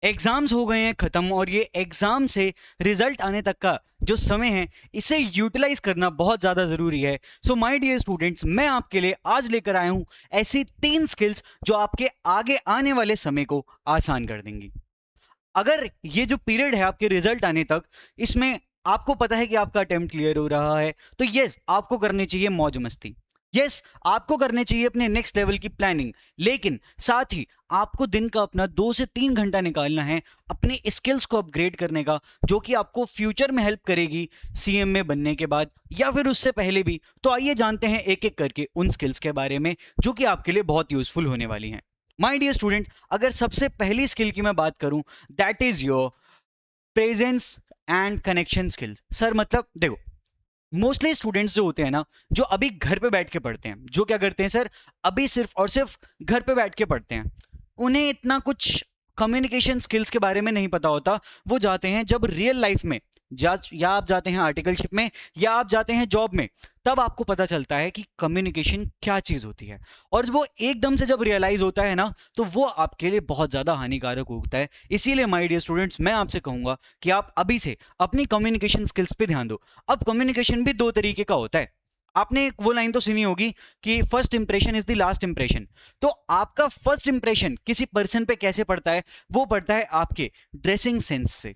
Exams हो गए हैं खत्म और ये एग्जाम से रिजल्ट आने तक का जो समय है इसे यूटिलाइज करना बहुत ज़्यादा ज़रूरी है। सो माय डियर स्टूडेंट्स, मैं आपके लिए आज लेकर आया हूँ ऐसी 3 स्किल्स जो आपके आगे आने वाले समय को आसान कर देंगी। अगर ये जो पीरियड है आपके रिजल्ट आने तक, इसमें आपको पता है कि आपका अटेम्प्ट क्लियर हो रहा है, तो यस आपको करनी चाहिए मौज मस्ती। यस आपको करने चाहिए अपने नेक्स्ट लेवल की प्लानिंग, लेकिन साथ ही आपको दिन का अपना 2 से 3 घंटा निकालना है अपनी स्किल्स को अपग्रेड करने का, जो कि आपको फ्यूचर में हेल्प करेगी सीएम में बनने के बाद या फिर उससे पहले भी। तो आइए जानते हैं एक एक करके उन स्किल्स के बारे में जो कि आपके लिए बहुत यूजफुल होने वाली हैं। माय डियर स्टूडेंट, अगर सबसे पहली स्किल की मैं बात करूं, that is your presence and connection skills. Sir मतलब देखो, मोस्टली स्टूडेंट्स जो होते हैं ना, जो अभी घर पे बैठ के पढ़ते हैं, जो क्या करते हैं सर, अभी सिर्फ और सिर्फ घर पे बैठ के पढ़ते हैं, उन्हें इतना कुछ कम्युनिकेशन स्किल्स के बारे में नहीं पता होता। वो जाते हैं जब रियल लाइफ में या आप जाते हैं आर्टिकलशिप में या आप जाते हैं जॉब में, तब आपको पता चलता है कि कम्युनिकेशन क्या चीज़ होती है। और वो एकदम से जब रियलाइज होता है ना, तो वो आपके लिए बहुत ज़्यादा हानिकारक होता है। इसीलिए माय डियर स्टूडेंट्स, मैं आपसे कहूँगा कि आप अभी से अपनी कम्युनिकेशन स्किल्स पे ध्यान दो। अब कम्युनिकेशन भी 2 तरीके का होता है। आपने वो लाइन तो सुनी होगी कि first impression is the last impression. तो आपका फर्स्ट इंप्रेशन किसी पर्सन पे कैसे पड़ता है? वो पड़ता है आपके ड्रेसिंग सेंस से,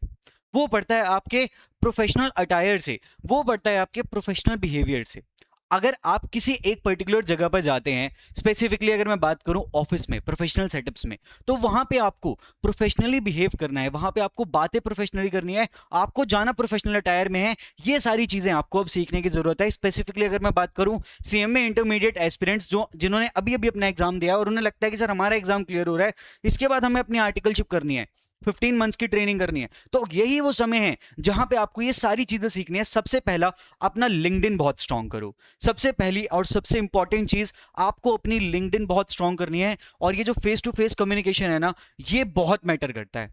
वो पड़ता है आपके प्रोफेशनल अटायर से, वो पड़ता है आपके प्रोफेशनल बिहेवियर से। अगर आप किसी एक पर्टिकुलर जगह पर जाते हैं, स्पेसिफिकली अगर मैं बात करूं ऑफिस में, प्रोफेशनल सेटअप्स में, तो वहां पे आपको प्रोफेशनली बिहेव करना है, वहां पे आपको बातें प्रोफेशनली करनी है, आपको जाना प्रोफेशनल अटायर में है। ये सारी चीजें आपको अब सीखने की जरूरत है। स्पेसिफिकली अगर मैं बात करूं सीएम में इंटरमीडिएट एस्पिरेंट्स जो जिन्होंने अभी अभी अपना एग्जाम दिया और उन्हें लगता है कि सर हमारा एग्जाम क्लियर हो रहा है, इसके बाद हमें अपनी आर्टिकलशिप करनी है, 15 मंथ्स की ट्रेनिंग करनी है, तो यही वो समय है जहां पे आपको ये सारी चीजें सीखनी है। सबसे पहला, अपना लिंक्डइन बहुत स्ट्रांग करो। सबसे पहली और सबसे इंपॉर्टेंट चीज, आपको अपनी लिंक्डइन बहुत स्ट्रांग करनी है। और ये जो फेस टू फेस कम्युनिकेशन है ना, ये बहुत मैटर करता है,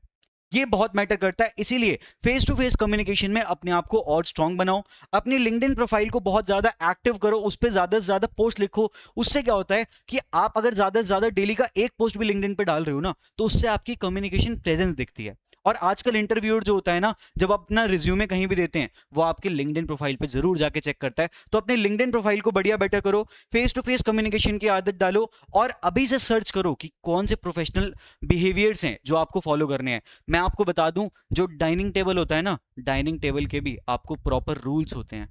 ये बहुत मैटर करता है। इसीलिए फेस टू फेस कम्युनिकेशन में अपने आप को और स्ट्रांग बनाओ। अपनी लिंक्डइन प्रोफाइल को बहुत ज्यादा एक्टिव करो, उस पर ज्यादा से ज्यादा पोस्ट लिखो। उससे क्या होता है कि आप अगर ज्यादा से ज्यादा डेली का एक पोस्ट भी लिंक्डइन पे डाल रहे हो ना, तो उससे आपकी कम्युनिकेशन प्रेजेंस दिखती है। और आजकल इंटरव्यूअर जो होता है ना, जब आप अपना रिज्यूमे कहीं भी देते हैं, वो आपके लिंक्डइन प्रोफाइल पे जरूर जाके चेक करता है। तो अपने लिंक्डइन प्रोफाइल को बढ़िया बेटर करो, फेस टू फेस कम्युनिकेशन की आदत डालो और अभी से सर्च करो कि कौन से प्रोफेशनल बिहेवियर्स हैं जो आपको फॉलो करने हैं। मैं आपको बता दूं, जो डाइनिंग टेबल होता है ना, डाइनिंग टेबल के भी आपको प्रॉपर रूल्स होते हैं।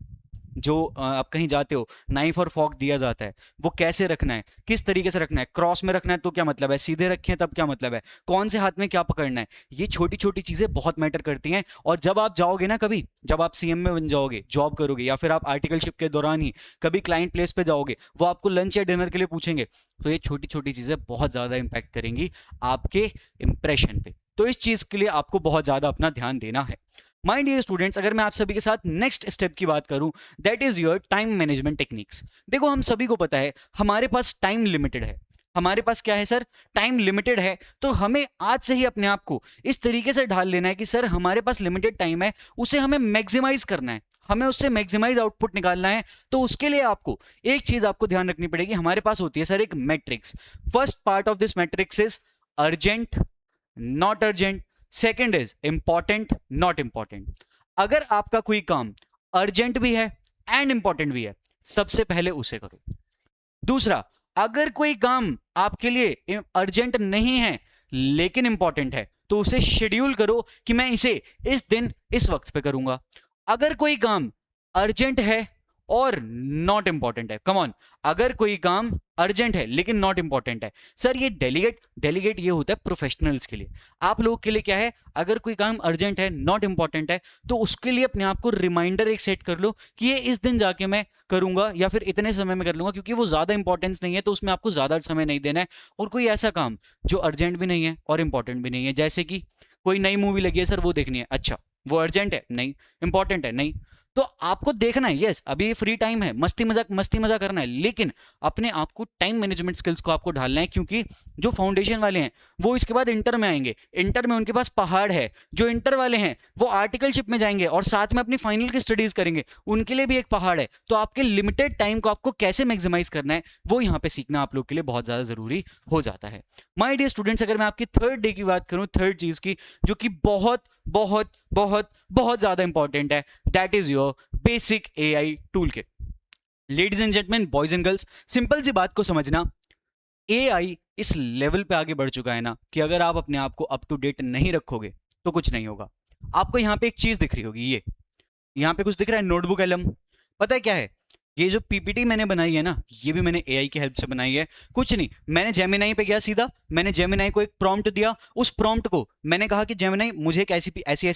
जो आप कहीं जाते हो, नाइफ और फॉर्क दिया जाता है, वो कैसे रखना है, किस तरीके से रखना है, क्रॉस में रखना है तो क्या मतलब है, सीधे रखें तब क्या मतलब है, कौन से हाथ में क्या पकड़ना है, ये छोटी छोटी चीजें बहुत मैटर करती हैं। और जब आप जाओगे ना, कभी जब आप सीएम में बन जाओगे, जॉब करोगे, या फिर आप आर्टिकलशिप के दौरान ही कभी क्लाइंट प्लेस पे जाओगे, वो आपको लंच या डिनर के लिए पूछेंगे, तो ये छोटी छोटी चीजें बहुत ज्यादा इंपैक्ट करेंगी आपके इंप्रेशन पे। तो इस चीज के लिए आपको बहुत ज्यादा अपना ध्यान देना है। माय डियर स्टूडेंट्स, अगर मैं आप सभी के साथ नेक्स्ट स्टेप की बात करूं, that is your time management techniques. देखो, हम सभी को पता है हमारे पास टाइम लिमिटेड है। हमारे पास क्या है सर? टाइम लिमिटेड है। तो हमें आज से ही अपने आप को इस तरीके से ढाल लेना है कि सर हमारे पास लिमिटेड टाइम है, उसे हमें मैक्सिमाइज करना है, हमें उससे मैक्सिमाइज आउटपुट निकालना है। तो उसके लिए आपको एक चीज आपको ध्यान रखनी पड़ेगी। हमारे पास होती है सर एक matrix. First part of this matrix is urgent, not urgent. Second is important, not important. अगर आपका कोई काम अर्जेंट भी है एंड इंपॉर्टेंट भी है, सबसे पहले उसे करो। दूसरा, अगर कोई काम आपके लिए अर्जेंट नहीं है लेकिन इंपॉर्टेंट है, तो उसे शेड्यूल करो कि मैं इसे इस दिन इस वक्त पे करूंगा। अगर कोई काम अर्जेंट है और नॉट इंपॉर्टेंट है, कम ऑन, अगर कोई काम अर्जेंट है लेकिन नॉट इंपॉर्टेंट है, सर ये डेलीगेट ये होता है प्रोफेशनल्स के लिए। आप लोग के लिए क्या है? अगर कोई काम अर्जेंट है, नॉट इंपॉर्टेंट है, तो उसके लिए अपने आप को रिमाइंडर एक सेट कर लो कि ये इस दिन जाके मैं करूंगा या फिर इतने समय में कर लूंगा, क्योंकि वो ज्यादा इंपॉर्टेंस नहीं है तो उसमें आपको ज्यादा समय नहीं देना है। और कोई ऐसा काम जो अर्जेंट भी नहीं है और इंपॉर्टेंट भी नहीं है, जैसे कि कोई नई मूवी लगी है सर, वो देखनी है, अच्छा वो अर्जेंट है? नहीं। इंपॉर्टेंट है? नहीं। तो आपको देखना है, यस अभी फ्री टाइम है, मस्ती मजाक करना है, लेकिन अपने आप को टाइम मैनेजमेंट स्किल्स को आपको ढालना है, क्योंकि जो फाउंडेशन वाले हैं वो इसके बाद इंटर में आएंगे, इंटर में उनके पास पहाड़ है, जो इंटर वाले हैं वो आर्टिकलशिप में जाएंगे और साथ में अपनी फाइनल की स्टडीज करेंगे, उनके लिए भी एक पहाड़ है। तो आपके लिमिटेड टाइम को आपको कैसे मैक्सिमाइज करना है वो यहाँ पे सीखना आप लोग के लिए बहुत ज्यादा जरूरी हो जाता है। माय डियर स्टूडेंट्स, अगर मैं आपकी थर्ड डे की बात करूं, थर्ड चीज की जो कि बहुत बहुत बहुत बहुत ज्यादा इंपॉर्टेंट है, that is your basic AI tool kit. Ladies and gentleman, boys and girls, simple सी बात को समझना, एआई इस लेवल पे आगे बढ़ चुका है ना कि अगर आप अपने आप को अप टू डेट नहीं रखोगे तो कुछ नहीं होगा। आपको यहाँ पे एक चीज दिख रही होगी, ये यहाँ पे कुछ दिख रहा है, नोटबुक एलम। पता है क्या है? ये जो पीपीटी मैंने बनाई है ना, ये भी मैंने एआई की हेल्प से बनाई है। कुछ नहीं, मैंने जेमिनाई पे गया सीधा, मैंने जेमिनाई को एक प्रॉम्प्ट दिया, उस प्रॉम्प्ट को मैंने कहा कि जेमिनाई मुझे एक ऐसी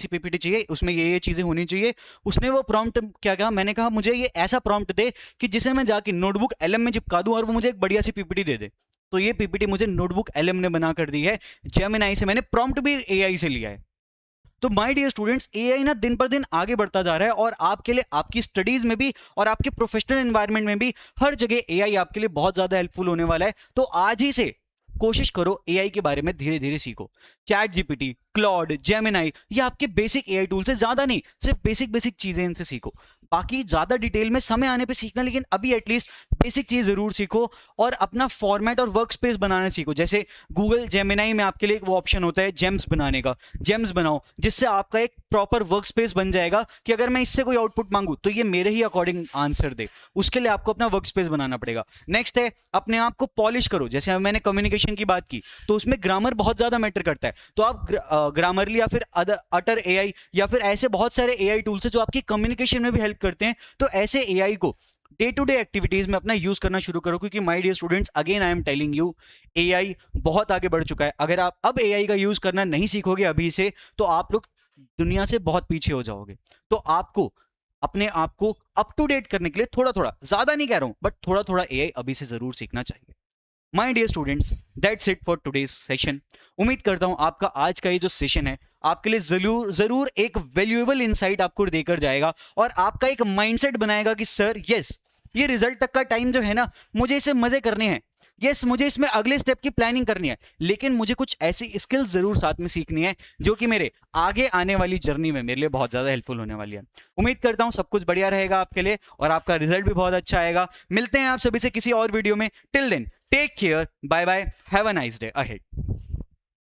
पीपीटी चाहिए, उसमें ये चीजें होनी चाहिए। उसने वो प्रॉम्प्ट क्या कहा, मैंने कहा मुझे ये ऐसा प्रॉम्प्ट दे कि जिसे मैं जाके नोटबुक एलएम में चिपका दूं और वो मुझे एक बढ़िया सी पीपीटी दे दे। तो ये पीपीटी मुझे नोटबुक एलएम ने बना कर दी है, जेमिनाई से मैंने प्रॉम्प्ट भी एआई से लिया है। तो माय डियर स्टूडेंट्स, एआई ना दिन पर दिन आगे बढ़ता जा रहा है और आपके लिए आपकी स्टडीज में भी और आपके प्रोफेशनल एनवायरनमेंट में भी हर जगह एआई आपके लिए बहुत ज्यादा हेल्पफुल होने वाला है। तो आज ही से कोशिश करो एआई के बारे में धीरे धीरे सीखो। चैट जीपीटी, क्लॉड, जेमिनाई, ये आपके बेसिक एआई टूल से, ज्यादा नहीं, सिर्फ बेसिक चीजें इनसे सीखो। बाकी ज्यादा डिटेल में समय आने पे सीखना, लेकिन अभी एटलीस्ट बेसिक चीज जरूर सीखो और अपना फॉर्मेट और वर्क स्पेस बनाना सीखो। जैसे गूगल जेमिनाई में आपके लिए एक वो ऑप्शन होता है जेम्स बनाने का, जेम्स बनाओ जिससे आपका एक प्रॉपर वर्क स्पेस बन जाएगा कि अगर मैं इससे कोई आउटपुट मांगू तो ये मेरे ही अकॉर्डिंग आंसर दे। उसके लिए आपको अपना वर्क स्पेस बनाना पड़ेगा। नेक्स्ट है अपने आप को पॉलिश करो। जैसे मैंने कम्युनिकेशन की बात की तो उसमें ग्रामर बहुत ज्यादा मैटर करता है, तो आप ग्रामरली या फिर अटर एआई या फिर ऐसे बहुत सारे एआई टूल्स हैं जो आपकी कम्युनिकेशन में भी हेल्प करते हैं। तो ऐसे एआई को डे टू डे एक्टिविटीज में अपना यूज करना शुरू करो, क्योंकि my dear students, again I am telling you, AI बहुत आगे बढ़ चुका है। अगर आप अब एआई का यूज करना नहीं सीखोगे अभी से तो आप लोग दुनिया से बहुत पीछे हो जाओगे। तो आपको अपने आप को अप टू डेट करने के लिए थोड़ा थोड़ा, ज्यादा नहीं कह रहा हूं, बट थोड़ा थोड़ा एआई अभी से जरूर सीखना चाहिए। My dear students, that's it for today's session. उम्मीद करता हूं आपका आज का ये जो सेशन है आपके लिए जरूर एक वैल्यूएबल इनसाइट आपको देकर जाएगा और आपका एक माइंडसेट बनाएगा कि सर यस, ये रिजल्ट तक का टाइम जो है ना, मुझे इसे मजे करने हैं, यस मुझे इसमें अगले स्टेप की प्लानिंग करनी है, लेकिन मुझे कुछ ऐसी स्किल्स जरूर साथ में सीखनी है जो कि मेरे आगे आने वाली जर्नी में मेरे लिए बहुत ज्यादा हेल्पफुल होने वाली है। उम्मीद करता हूं सब कुछ बढ़िया रहेगा आपके लिए और आपका रिजल्ट भी बहुत अच्छा आएगा। मिलते हैं आप सभी से किसी और वीडियो में। Till then take care, bye bye, have a nice day ahead.